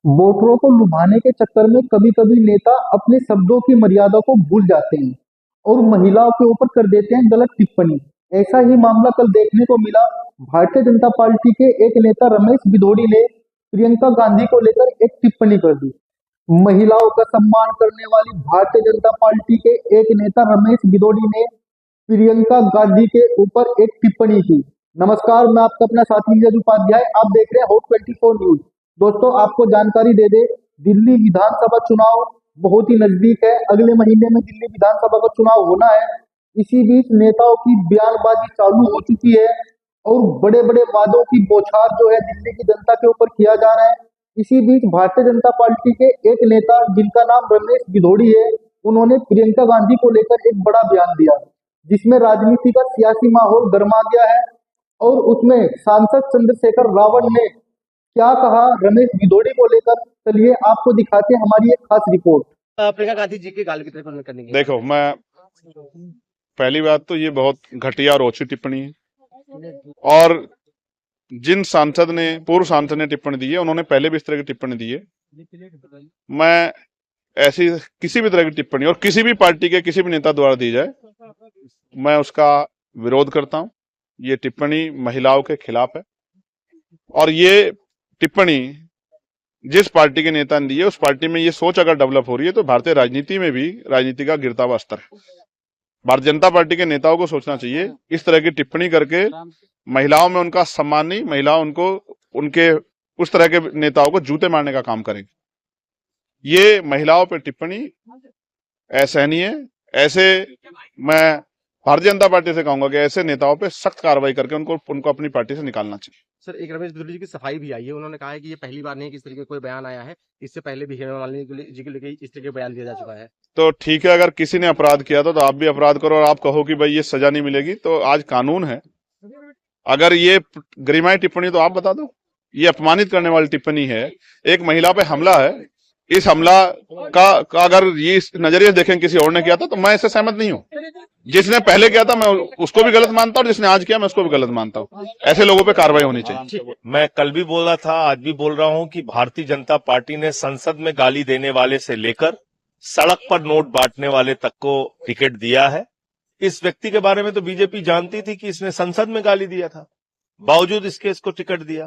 वोटरों को लुभाने के चक्कर में कभी कभी नेता अपने शब्दों की मर्यादा को भूल जाते हैं और महिलाओं के ऊपर कर देते हैं गलत टिप्पणी। ऐसा ही मामला कल देखने को मिला। भारतीय जनता पार्टी के एक नेता रमेश भिदोड़ी ने प्रियंका गांधी को लेकर एक टिप्पणी कर दी। महिलाओं का सम्मान करने वाली भारतीय जनता पार्टी के एक नेता रमेश भिदोड़ी ने प्रियंका गांधी के ऊपर एक टिप्पणी की। नमस्कार, मैं आपका अपना साथी नीरज उपाध्याय। आप देख रहे हैं हॉट 24 न्यूज। दोस्तों, आपको जानकारी दे दे, दिल्ली विधानसभा चुनाव बहुत ही नजदीक है। अगले महीने में दिल्ली विधानसभा का चुनाव होना है। इसी बीच नेताओं की बयानबाजी चालू हो चुकी है और बड़े बड़े वादों की बौछार जो है दिल्ली की जनता के ऊपर किया जा रहा है। इसी बीच भारतीय जनता पार्टी के एक नेता जिनका नाम रमेश भिदोड़ी है, उन्होंने प्रियंका गांधी को लेकर एक बड़ा बयान दिया जिसमें राजनीति का सियासी माहौल गर्मा गया है। और उसमें सांसद चंद्रशेखर रावत ने क्या कहा रमेश भिदोड़ी को लेकर, चलिए आपको दिखाते हैं हमारी एक खास रिपोर्ट। प्रियंका गांधी जी के गाल की तरफ करने की। देखो, मैं पहली बात तो ये बहुत घटिया और ओछी टिप्पणी है और जिन सांसद ने पूर्व सांसद ने टिप्पणी दी है उन्होंने पहले भी इस तरह की टिप्पणी दी है। मैं ऐसी किसी भी तरह की टिप्पणी और किसी भी पार्टी के किसी भी नेता द्वारा दी जाए, मैं उसका विरोध करता हूं। ये टिप्पणी महिलाओं के खिलाफ है और ये टिप्पणी जिस पार्टी के नेता ने दी है उस पार्टी में ये सोच अगर डेवलप हो रही है तो भारतीय राजनीति में भी राजनीति का गिरता हुआ स्तर है। भारतीय जनता पार्टी के नेताओं को सोचना चाहिए, इस तरह की टिप्पणी करके महिलाओं में उनका सम्मान नहीं, महिलाओं उनको उनके उस तरह के नेताओं को जूते मारने का काम करेंगे। ये महिलाओं पर टिप्पणी असहनीय है। ऐसे मैं भारतीय जनता पार्टी से कहूंगा कि ऐसे नेताओं पे सख्त कार्रवाई करके उनको अपनी पार्टी से निकालना चाहिए। सर, एक रमेश भिदोड़ी जी की सफाई भी आई है। उन्होंने कहा है कि ये पहली बार नहीं कि इस तरीके का कोई बयान आया है, इससे पहले भी हेमा मालिनी जी के लिए इस तरीके का बयान दिया जा चुका है। तो ठीक है, अगर किसी ने अपराध किया तो आप भी अपराध करो और आप कहो कि भाई ये सजा नहीं मिलेगी, तो आज कानून है। अगर ये गरिमाई टिप्पणी तो आप बता दो, ये अपमानित करने वाली टिप्पणी है, एक महिला पे हमला है। इस हमला का अगर ये इस नजरिए देखें किसी और ने किया था तो मैं इससे सहमत नहीं हूं। जिसने पहले किया था मैं उसको भी गलत मानता हूं और जिसने आज किया मैं उसको भी गलत मानता हूं। ऐसे लोगों पे कार्रवाई होनी चाहिए। मैं कल भी बोल रहा था, आज भी बोल रहा हूं कि भारतीय जनता पार्टी ने संसद में गाली देने वाले से लेकर सड़क पर नोट बांटने वाले तक को टिकट दिया है। इस व्यक्ति के बारे में तो बीजेपी जानती थी कि इसने संसद में गाली दिया था, बावजूद इसके इसको टिकट दिया।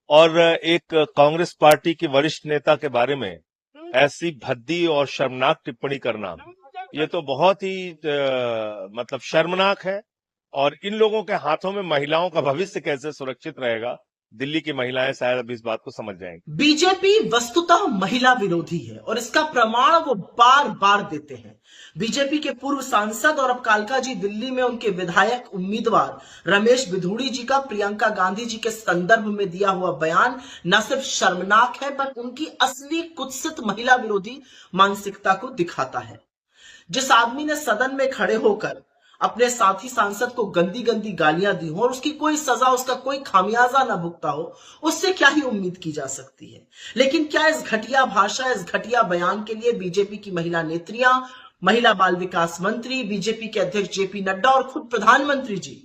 और एक कांग्रेस पार्टी के वरिष्ठ नेता के बारे में ऐसी भद्दी और शर्मनाक टिप्पणी करना, ये तो बहुत ही मतलब शर्मनाक है। और इन लोगों के हाथों में महिलाओं का भविष्य कैसे सुरक्षित रहेगा, दिल्ली की महिलाएं शायद अब इस बात को समझ जाएंगी। बीजेपी वस्तुतः महिला विरोधी है और इसका प्रमाण वो बार बार देते हैं। बीजेपी के पूर्व सांसद और अब कालका जी दिल्ली में उनके विधायक उम्मीदवार रमेश भिदोड़ी जी का प्रियंका गांधी जी के संदर्भ में दिया हुआ बयान न सिर्फ शर्मनाक है पर उनकी असली कुत्सित महिला विरोधी मानसिकता को दिखाता है। जिस आदमी ने सदन में खड़े होकर अपने साथी सांसद को गंदी गंदी गालियां दी हो और उसकी कोई सजा, उसका कोई खामियाजा ना भुगता हो, उससे क्या ही उम्मीद की जा सकती है। लेकिन क्या इस घटिया भाषा, इस घटिया बयान के लिए बीजेपी की महिला नेत्रियां, महिला बाल विकास मंत्री, बीजेपी के अध्यक्ष जेपी नड्डा और खुद प्रधानमंत्री जी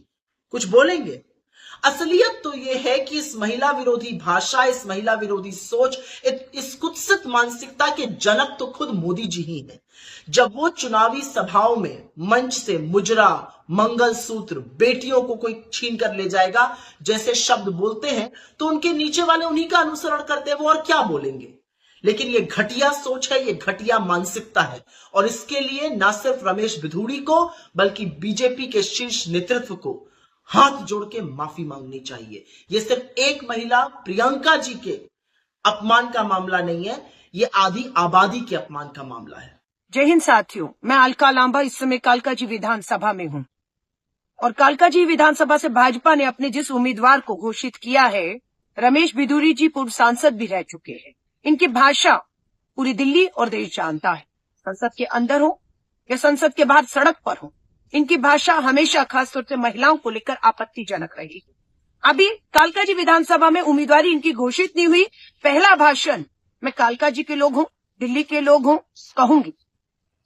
कुछ बोलेंगे? असलियत तो यह है कि इस महिला विरोधी भाषा, इस महिला विरोधी सोच, इस कुत्सित मानसिकता के जनक तो खुद मोदी जी ही हैं। जब वो चुनावी सभाओं में मंच से मुजरा, मंगलसूत्र, बेटियों को कोई छीन कर ले जाएगा जैसे शब्द बोलते हैं तो उनके नीचे वाले उन्हीं का अनुसरण करते हैं, वो और क्या बोलेंगे। लेकिन ये घटिया सोच है, ये घटिया मानसिकता है और इसके लिए ना सिर्फ रमेश भिदोड़ी को बल्कि बीजेपी के शीर्ष नेतृत्व को हाथ जोड़ के माफी मांगनी चाहिए। यह सिर्फ एक महिला प्रियंका जी के अपमान का मामला नहीं है, यह आधी आबादी के अपमान का मामला है। जय हिंद साथियों, मैं अलका लांबा इस समय कालका जी विधानसभा में हूं और कालका जी विधानसभा से भाजपा ने अपने जिस उम्मीदवार को घोषित किया है, रमेश भिदोड़ी जी पूर्व सांसद भी रह चुके हैं। इनकी भाषा पूरी दिल्ली और देश जानता है, संसद के अंदर हो या संसद के बाहर सड़क पर हो, इनकी भाषा हमेशा खासतौर से महिलाओं को लेकर आपत्तिजनक रही। अभी कालका जी विधानसभा में उम्मीदवारी इनकी घोषित नहीं हुई, पहला भाषण मैं कालका जी के लोग हूं, दिल्ली के लोग हूं, कहूंगी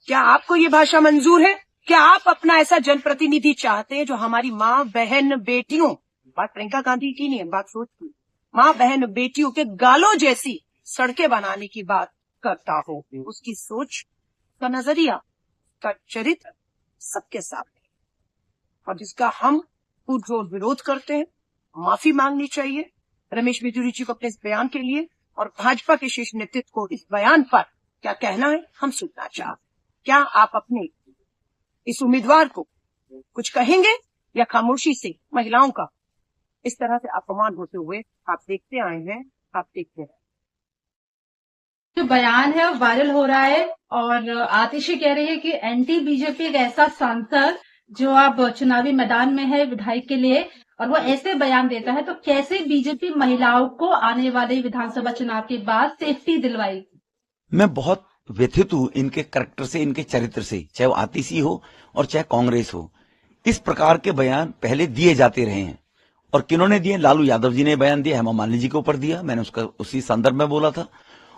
क्या आपको ये भाषा मंजूर है? क्या आप अपना ऐसा जनप्रतिनिधि चाहते हैं जो हमारी माँ, बहन, बेटियों, बात प्रियंका गांधी की नहीं है, बात सोच की, माँ, बहन, बेटियों के गालों जैसी सड़कें बनाने की बात करता हो, उसकी सोच का नजरिया का चरित्र सबके सामने और जिसका हम पुरजोर विरोध करते हैं। माफी मांगनी चाहिए रमेश बिधूरी जी को अपने इस बयान के लिए और भाजपा के शीर्ष नेतृत्व को इस बयान पर क्या कहना है हम सुनना चाहते। क्या आप अपने इस उम्मीदवार को कुछ कहेंगे या खामोशी से महिलाओं का इस तरह से अपमान होते हुए आप देखते आए हैं, आप देखते हैं। जो बयान है वो वायरल हो रहा है और आतिशी कह रही है कि एंटी बीजेपी एक ऐसा सांसद जो अब चुनावी मैदान में है विधायक के लिए और वो ऐसे बयान देता है, तो कैसे बीजेपी महिलाओं को आने वाले विधानसभा चुनाव के बाद सेफ्टी दिलवाएगी? मैं बहुत व्यथित हूं इनके करैक्टर से, इनके चरित्र से, चाहे वो आतिशी हो और चाहे कांग्रेस हो। इस प्रकार के बयान पहले दिए जाते रहे हैं और किन्होंने दिए? लालू यादव जी ने बयान दिया, हेमा मालिनी जी के ऊपर दिया, मैंने उसका उसी संदर्भ में बोला था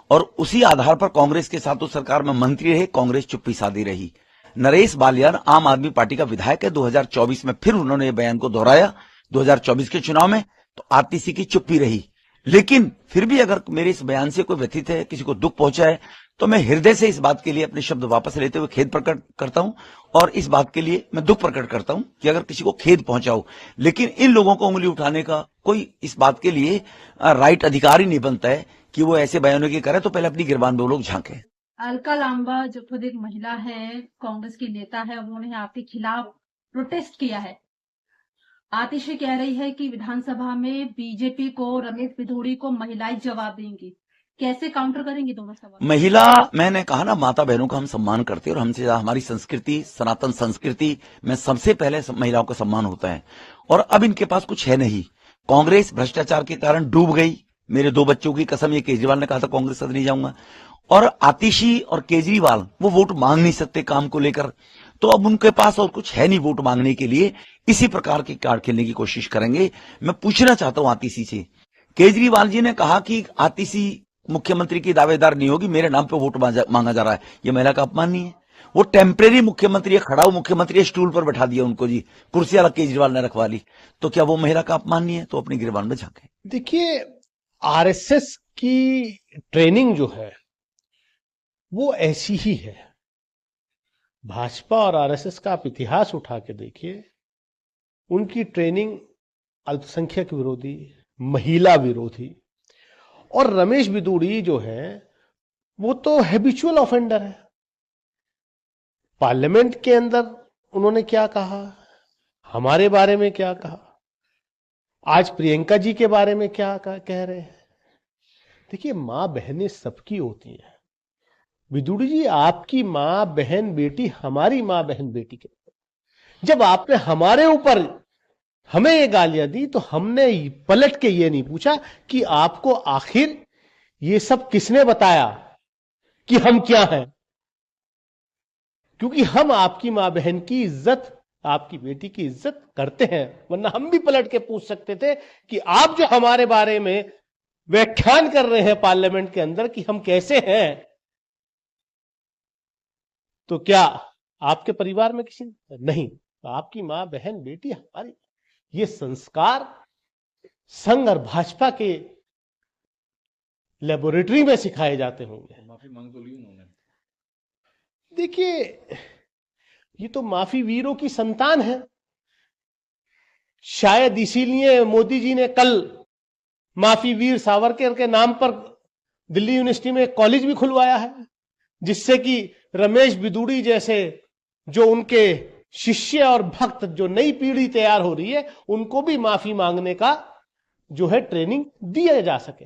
और उसी आधार पर कांग्रेस के साथ उस सरकार में मंत्री रहे, कांग्रेस चुप्पी साधी रही। नरेश बालियान आम आदमी पार्टी का विधायक है, 2024 में फिर उन्होंने ये बयान को दोहराया 2024 के चुनाव में, तो आतिशी की चुप्पी रही। लेकिन फिर भी अगर मेरे इस बयान से कोई व्यथित है, किसी को दुख पहुंचा है, तो मैं हृदय से इस बात के लिए अपने शब्द वापस लेते हुए खेद प्रकट करता हूं और इस बात के लिए मैं दुख प्रकट करता हूं कि अगर किसी को खेद पहुंचा हो। लेकिन इन लोगों को उंगली उठाने का कोई इस बात के लिए राइट अधिकारी नहीं बनता है कि वो ऐसे बयानों की करे, तो पहले अपनी गिरबान में वो लोग झांके। अलका लांबा जो खुद एक महिला है, कांग्रेस की नेता है, उन्होंने आपके खिलाफ प्रोटेस्ट किया है। आतिशी कह रही है कि विधानसभा में बीजेपी को, रमेश बिधूरी को महिलाएं जवाब देंगी, कैसे काउंटर करेंगे दोनों सवाल? महिला, मैंने कहा ना, माता बहनों का हम सम्मान करते हैं और हमसे ज्यादा हमारी संस्कृति, सनातन संस्कृति में सबसे पहले महिलाओं का सम्मान होता है और अब इनके पास कुछ है नहीं। कांग्रेस भ्रष्टाचार के कारण डूब गई, मेरे 2 बच्चों की कसम, ये केजरीवाल ने कहा था कांग्रेस सदन नहीं जाऊंगा, और आतिशी और केजरीवाल वो वोट मांग नहीं सकते काम को लेकर, तो अब उनके पास और कुछ है नहीं वोट मांगने के लिए। इसी प्रकार की कार्ड खेलने की कोशिश करेंगे। मैं पूछना चाहता हूं आतिशी से, केजरीवाल जी ने कहा कि आतिशी मुख्यमंत्री की दावेदार नहीं होगी, मेरे नाम पे वोट मांगा जा रहा है, ये महिला का अपमान नहीं है? वो टेम्परेरी मुख्यमंत्री है, खड़ा हुआ मुख्यमंत्री, स्टूल पर बैठा दिया उनको जी, कुर्सी अलग केजरीवाल ने रखवा ली, तो क्या वो महिला का अपमान नहीं है? तो अपनी गिरबान में झांके। देखिए, आरएसएस की ट्रेनिंग जो है वो ऐसी ही है। भाजपा और आरएसएस का आप इतिहास उठा के देखिए, उनकी ट्रेनिंग अल्पसंख्यक विरोधी, महिला विरोधी, और रमेश बिधूरी जो है वो तो हैबिचुअल ऑफेंडर है। पार्लियामेंट के अंदर उन्होंने क्या कहा, हमारे बारे में क्या कहा, आज प्रियंका जी के बारे में क्या कह रहे हैं। देखिए, मां बहनें सबकी होती हैं। बिधूरी जी, आपकी मां बहन बेटी हमारी मां बहन बेटी के, जब आपने हमारे ऊपर हमें ये गालियां दी तो हमने पलट के ये नहीं पूछा कि आपको आखिर ये सब किसने बताया कि हम क्या हैं, क्योंकि हम आपकी मां बहन की इज्जत, आपकी बेटी की इज्जत करते हैं। वरना हम भी पलट के पूछ सकते थे कि आप जो हमारे बारे में व्याख्यान कर रहे हैं पार्लियामेंट के अंदर कि हम कैसे हैं, तो क्या आपके परिवार में किसी नहीं, आपकी मां बहन बेटी हमारी। ये संस्कार संघ और भाजपा के लेबोरेटरी में सिखाए जाते होंगे। माफी मांग तो ली उन्होंने। देखिए, ये तो माफी वीरों की संतान है। शायद इसीलिए मोदी जी ने कल माफी वीर सावरकर के नाम पर दिल्ली यूनिवर्सिटी में एक कॉलेज भी खुलवाया है, जिससे कि रमेश बिधूरी जैसे जो उनके शिष्य और भक्त, जो नई पीढ़ी तैयार हो रही है, उनको भी माफी मांगने का जो है ट्रेनिंग दिया जा सके।